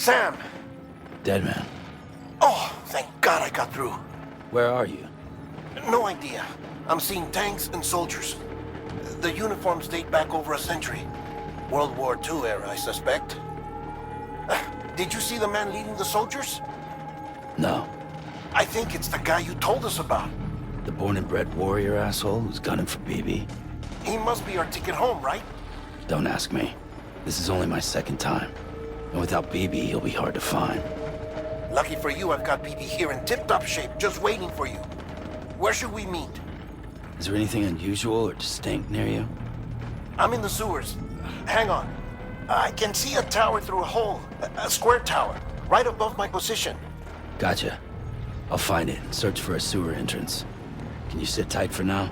Sam! Dead man. Oh, thank God I got through. Where are you? No idea. I'm seeing tanks and soldiers. The uniforms date back over a century. World War II era, I suspect. Did you see the man leading the soldiers? No. I think it's the guy you told us about. The born and bred warrior asshole who's gunning for BB? He must be our ticket home, right? Don't ask me. This is only my second time. And without BB, he'll be hard to find. Lucky for you, I've got BB here in tip-top shape, just waiting for you. Where should we meet? Is there anything unusual or distinct near you? I'm in the sewers. Hang on. I can see a tower through a hole. A square tower, right above my position. Gotcha. I'll find it and search for a sewer entrance. Can you sit tight for now?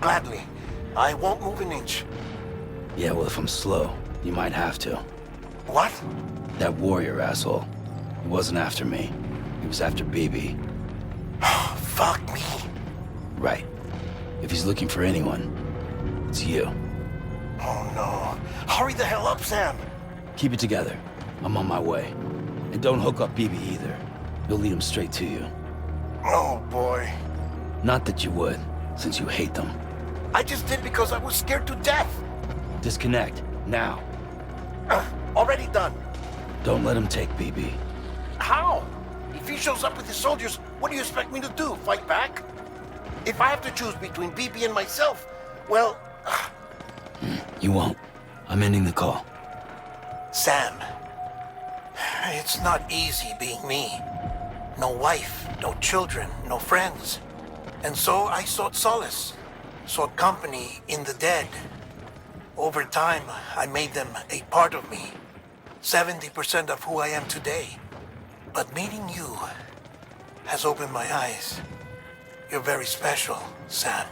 Gladly. I won't move an inch. Yeah, well, if I'm slow, you might have to. What? That warrior asshole. He wasn't after me. He was after BB. Fuck me. Right. If he's looking for anyone, it's you. Oh no. Hurry the hell up, Sam. Keep it together. I'm on my way. And don't hook up BB either. He'll lead him straight to you. Oh boy. Not that you would, since you hate them. I just did because I was scared to death. Disconnect, now. Already done. Don't let him take BB. How? If he shows up with his soldiers, what do you expect me to do? Fight back? If I have to choose between BB and myself, well... You won't. I'm ending the call. Sam, it's not easy being me. No wife, no children, no friends. And so I sought solace, sought company in the dead. Over time, I made them a part of me. 70% of who I am today. But meeting you has opened my eyes. You're very special, Sam.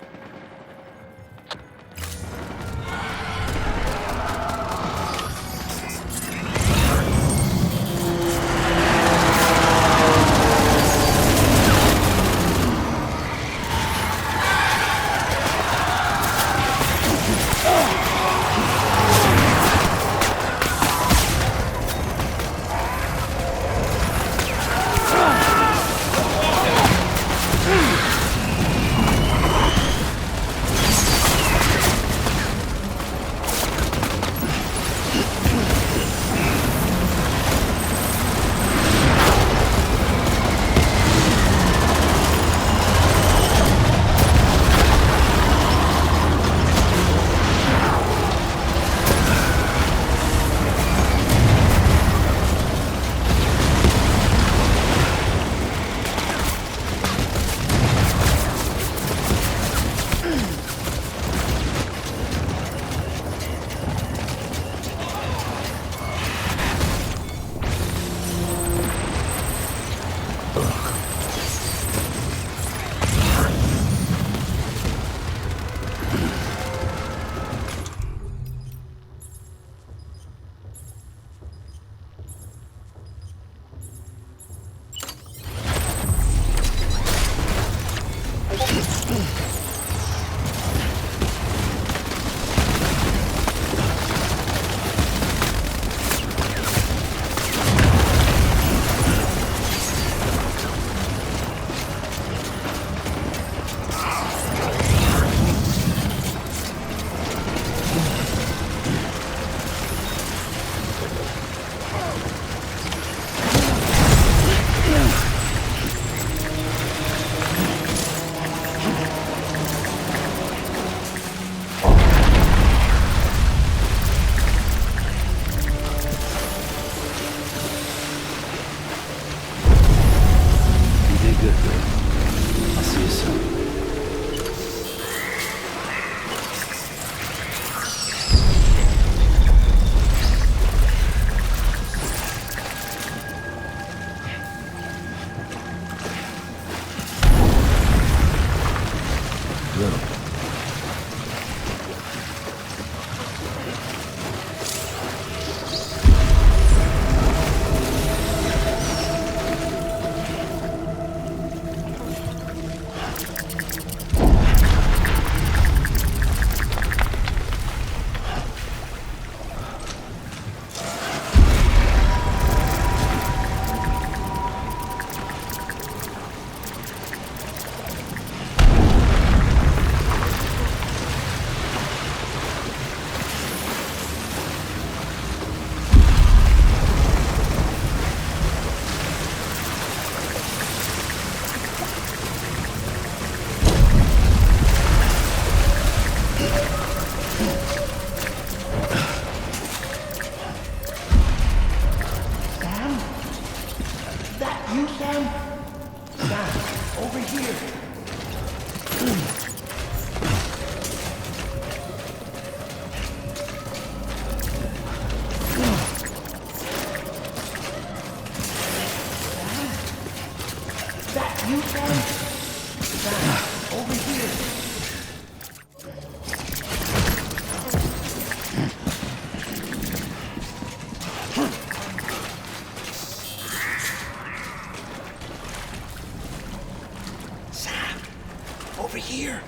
Over here.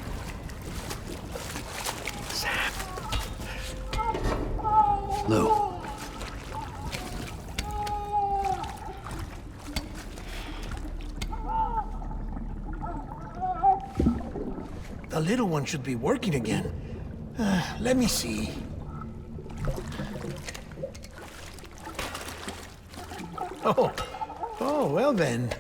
Sam. Lou. The little one should be working again. Let me see. Oh, well then.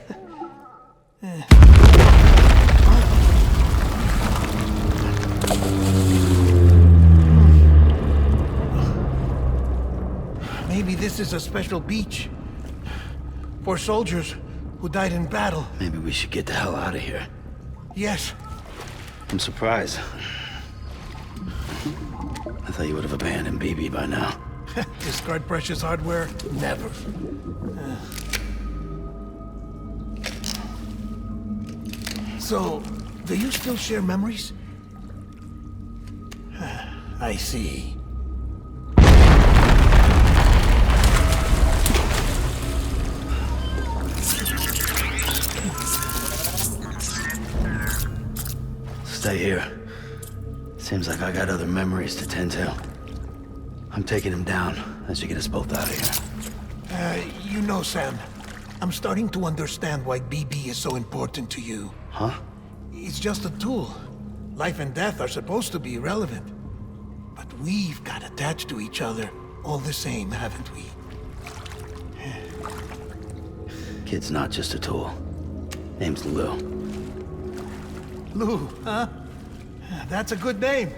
Maybe this is a special beach for soldiers who died in battle. Maybe we should get the hell out of here. Yes. I'm surprised. I thought you would have abandoned BB by now. Discard precious hardware? Never. So, do you still share memories? I see. Stay here. Seems like I got other memories to tend to. I'm taking him down. That should get us both out of here. You know, Sam, I'm starting to understand why BB is so important to you. Huh? It's just a tool. Life and death are supposed to be irrelevant. But we've got attached to each other all the same, haven't we? Kid's not just a tool. Name's Lou. Lou, huh? That's a good name.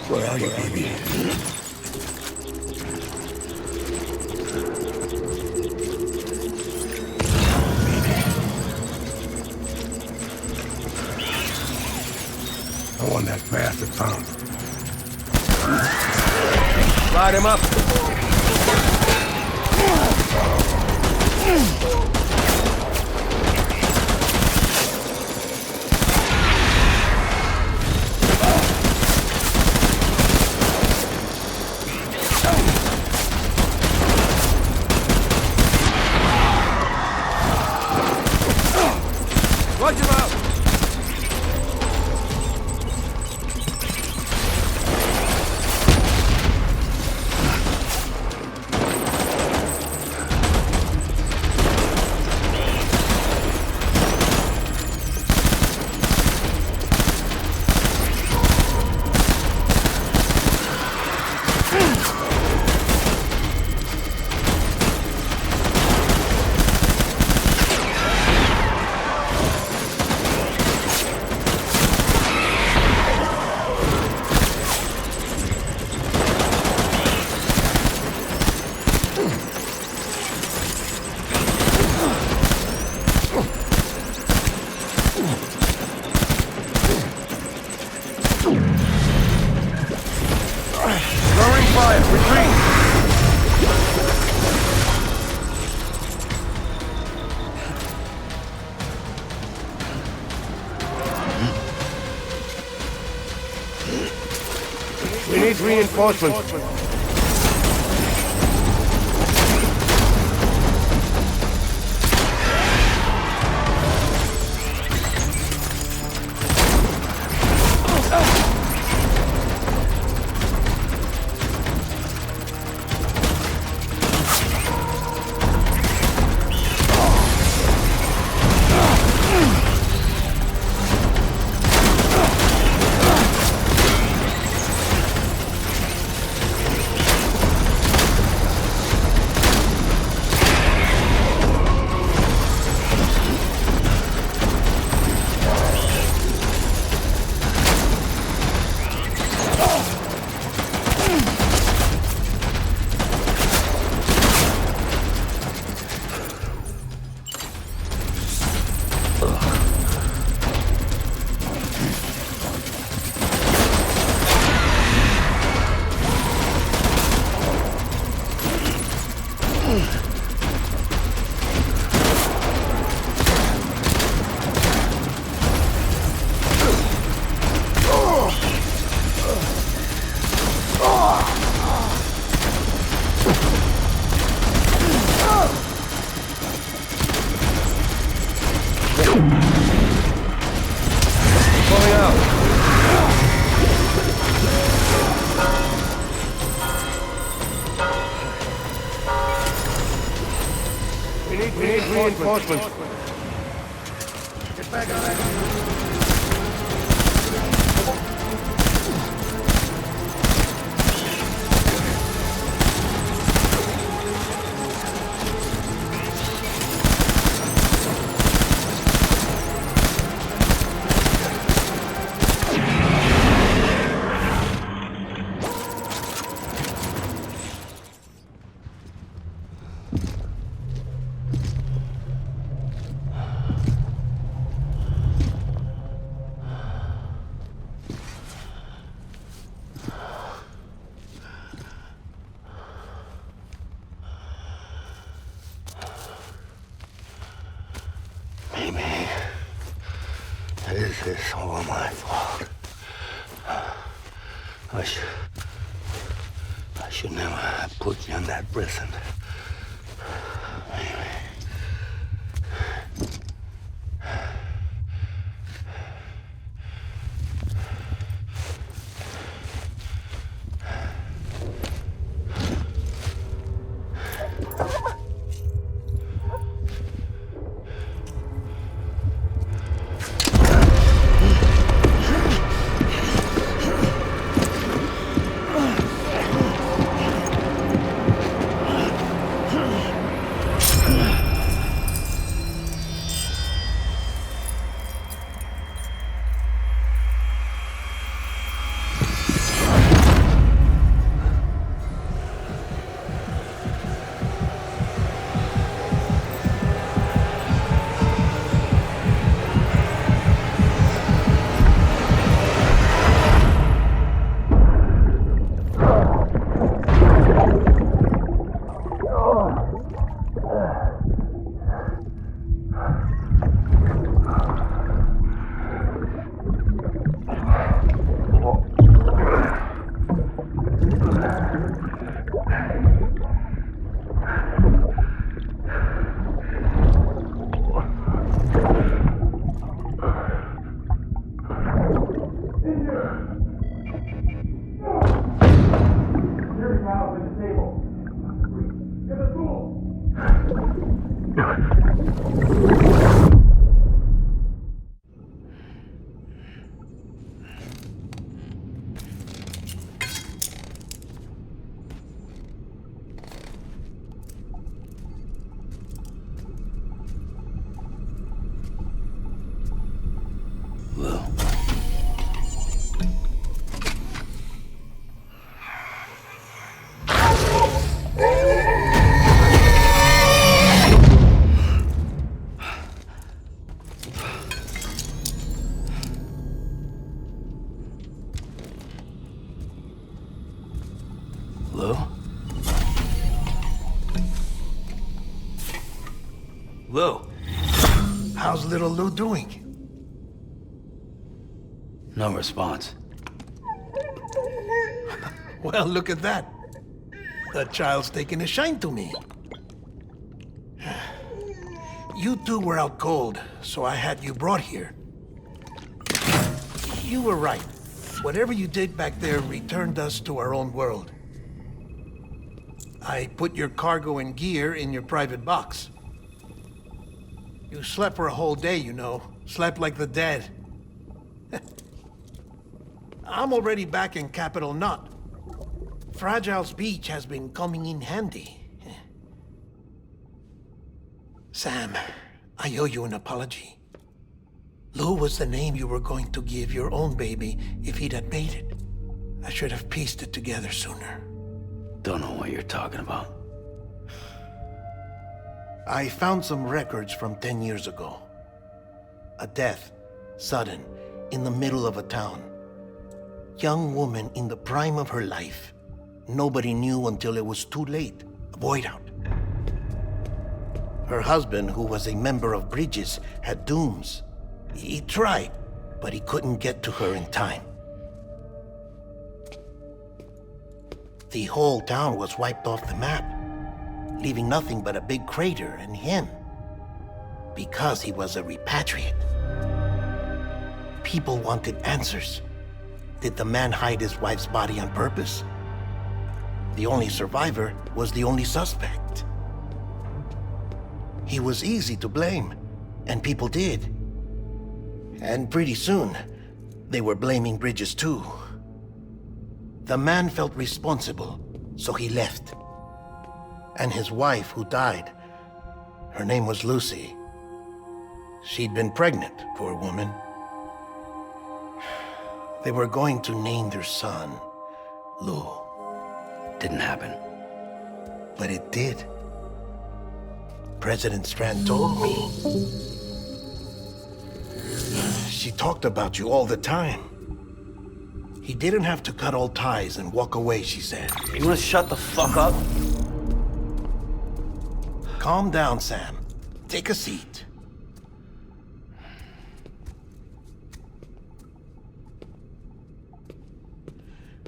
Where are you, baby? I want that bastard found. Light him up. Watch him out! Throwing fire! Retreat! We need reinforcements. Reinforcements. Get back on that. This is all my fault. I should never have put you in that prison. Lou. How's little Lou doing? No response. Well, look at that. The child's taking a shine to me. You two were out cold, so I had you brought here. You were right. Whatever you did back there returned us to our own world. I put your cargo and gear in your private box. You slept for a whole day, you know. Slept like the dead. I'm already back in Capital Knot. Fragile's beach has been coming in handy. Sam, I owe you an apology. Lou was the name you were going to give your own baby if he'd had made it. I should have pieced it together sooner. Don't know what you're talking about. I found some records from 10 years ago. A death, sudden, in the middle of a town. Young woman in the prime of her life. Nobody knew until it was too late. A void out. Her husband, who was a member of Bridges, had dooms. He tried, but he couldn't get to her in time. The whole town was wiped off the map, leaving nothing but a big crater and him. Because he was a repatriate. People wanted answers. Did the man hide his wife's body on purpose? The only survivor was the only suspect. He was easy to blame, and people did. And pretty soon, they were blaming Bridges too. The man felt responsible, so he left. And his wife, who died, her name was Lucy. She'd been pregnant, poor woman. They were going to name their son Lou. Didn't happen. But it did. President Strand told me. She talked about you all the time. He didn't have to cut all ties and walk away, she said. You wanna shut the fuck up? Calm down, Sam. Take a seat.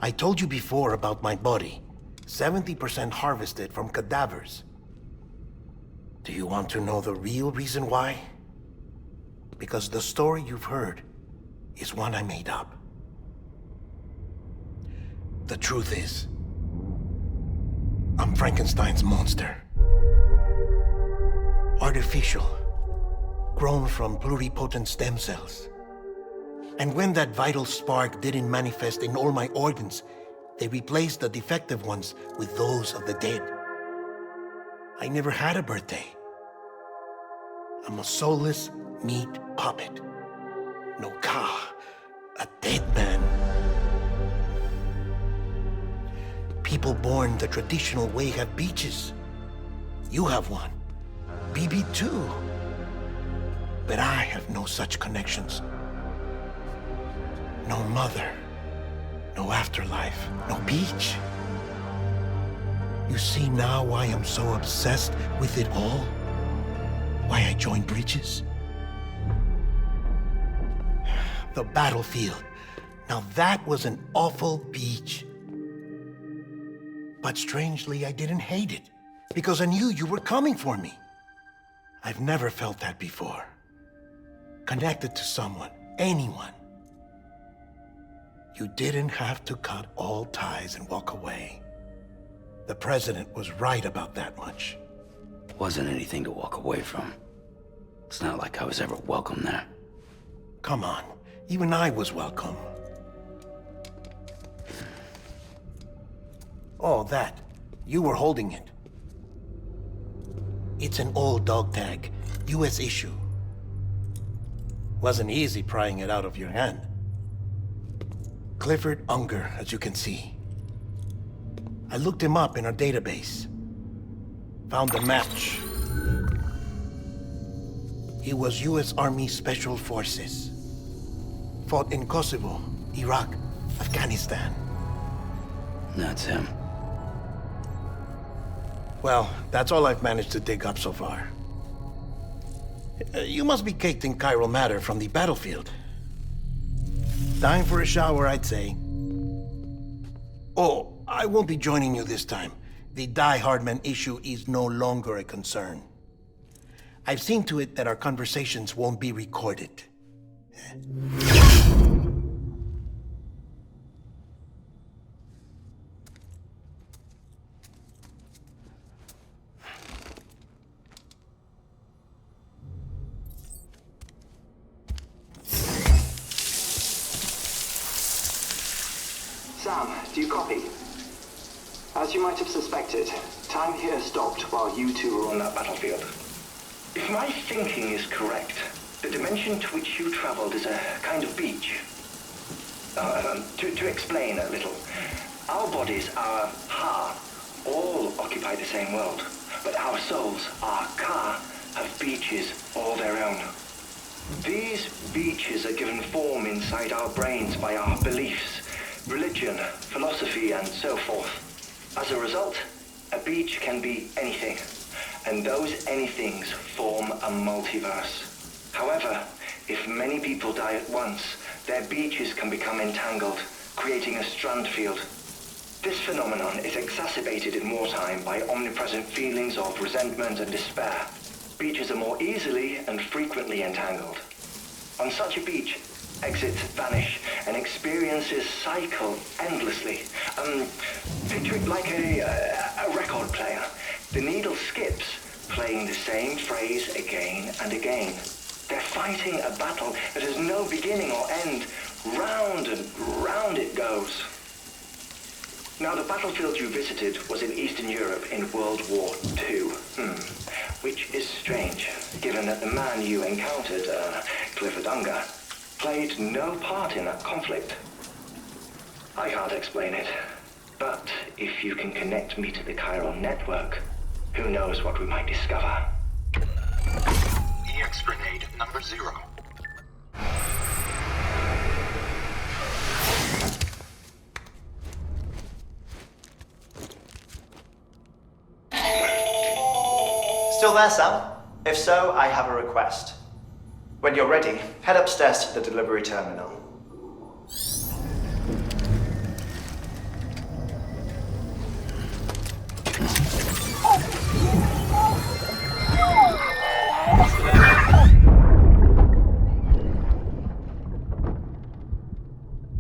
I told you before about my body. 70% harvested from cadavers. Do you want to know the real reason why? Because the story you've heard is one I made up. The truth is, I'm Frankenstein's monster. Artificial, grown from pluripotent stem cells. And when that vital spark didn't manifest in all my organs, they replaced the defective ones with those of the dead. I never had a birthday. I'm a soulless meat puppet. No car, a dead man. People born the traditional way have beaches. You have one. BB too. But I have no such connections. No mother, no afterlife, no beach. You see now why I'm so obsessed with it all? Why I joined Bridges? The battlefield. Now that was an awful beach. But strangely, I didn't hate it, because I knew you were coming for me. I've never felt that before. Connected to someone, anyone. You didn't have to cut all ties and walk away. The president was right about that much. Wasn't anything to walk away from. It's not like I was ever welcome there. Come on, even I was welcome. Oh, that. You were holding it. It's an old dog tag, US issue. Wasn't easy prying it out of your hand. Clifford Unger, as you can see. I looked him up in our database. Found a match. He was US Army Special Forces. Fought in Kosovo, Iraq, Afghanistan. That's him. Well, that's all I've managed to dig up so far. You must be caked in chiral matter from the battlefield. Time for a shower, I'd say. Oh, I won't be joining you this time. The Die Hardman issue is no longer a concern. I've seen to it that our conversations won't be recorded. Sam, do you copy? As you might have suspected, time here stopped while you two were on that battlefield. If my thinking is correct, the dimension to which you traveled is a kind of beach. To explain a little, our bodies, our ha, all occupy the same world, but our souls, our ka, have beaches all their own. These beaches are given form inside our brains by our beliefs, religion, philosophy, and so forth. As a result, a beach can be anything, and those anythings form a multiverse. However, if many people die at once, their beaches can become entangled, creating a strand field. This phenomenon is exacerbated in wartime by omnipresent feelings of resentment and despair. Beaches are more easily and frequently entangled. On such a beach, exits vanish and experiences cycle endlessly. Picture it like a record player. The needle skips, playing the same phrase again and again. They're fighting a battle that has no beginning or end. Round and round it goes. Now, the battlefield you visited was in Eastern Europe in World War II. Which is strange, given that the man you encountered, Clifford Unger, played no part in that conflict. I can't explain it, but if you can connect me to the chiral network, who knows what we might discover. EX grenade number 0. Still there, Sam? If so, I have a request. When you're ready, head upstairs to the delivery terminal.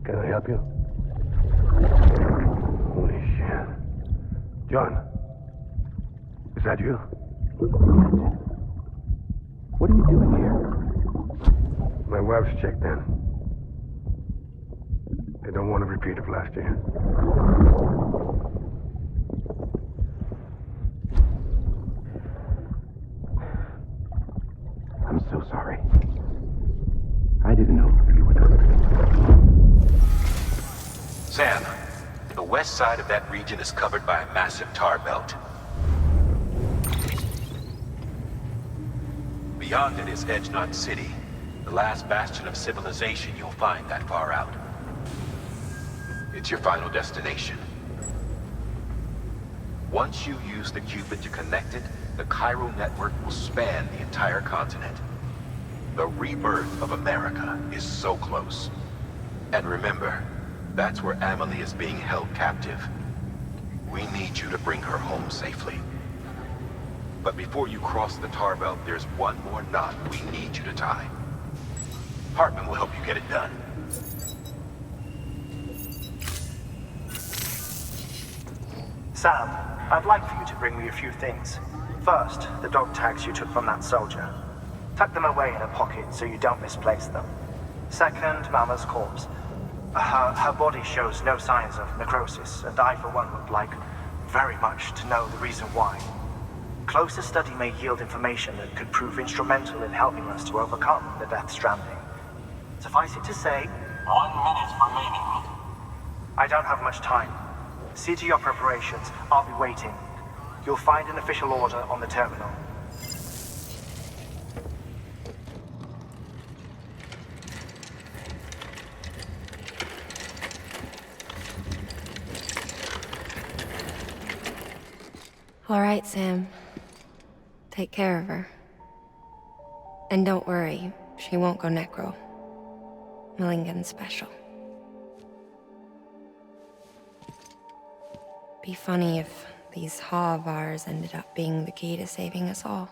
Can I help you? Holy shit. John, is that you? What are you doing here? My wife's checked in. They don't want a repeat of last year. I'm so sorry. I didn't know you were coming. Sam, the west side of that region is covered by a massive tar belt. Beyond it is Edgenut City, the last bastion of civilization you'll find that far out. It's your final destination. Once you use the Cupid to connect it, the chiral network will span the entire continent. The rebirth of America is so close. And remember, that's where Amelie is being held captive. We need you to bring her home safely. But before you cross the tar belt, there's one more knot we need you to tie. Hartman will help you get it done. Sam, I'd like for you to bring me a few things. First, the dog tags you took from that soldier. Tuck them away in a pocket so you don't misplace them. Second, Mama's corpse. Her body shows no signs of necrosis, and I, for one, would like very much to know the reason why. Closer study may yield information that could prove instrumental in helping us to overcome the Death Stranding. Suffice it to say, 1 minute remaining. I don't have much time. See to your preparations. I'll be waiting. You'll find an official order on the terminal. All right, Sam. Take care of her. And don't worry, she won't go necro. Millingan's special. Be funny if these Ha of ours ended up being the key to saving us all.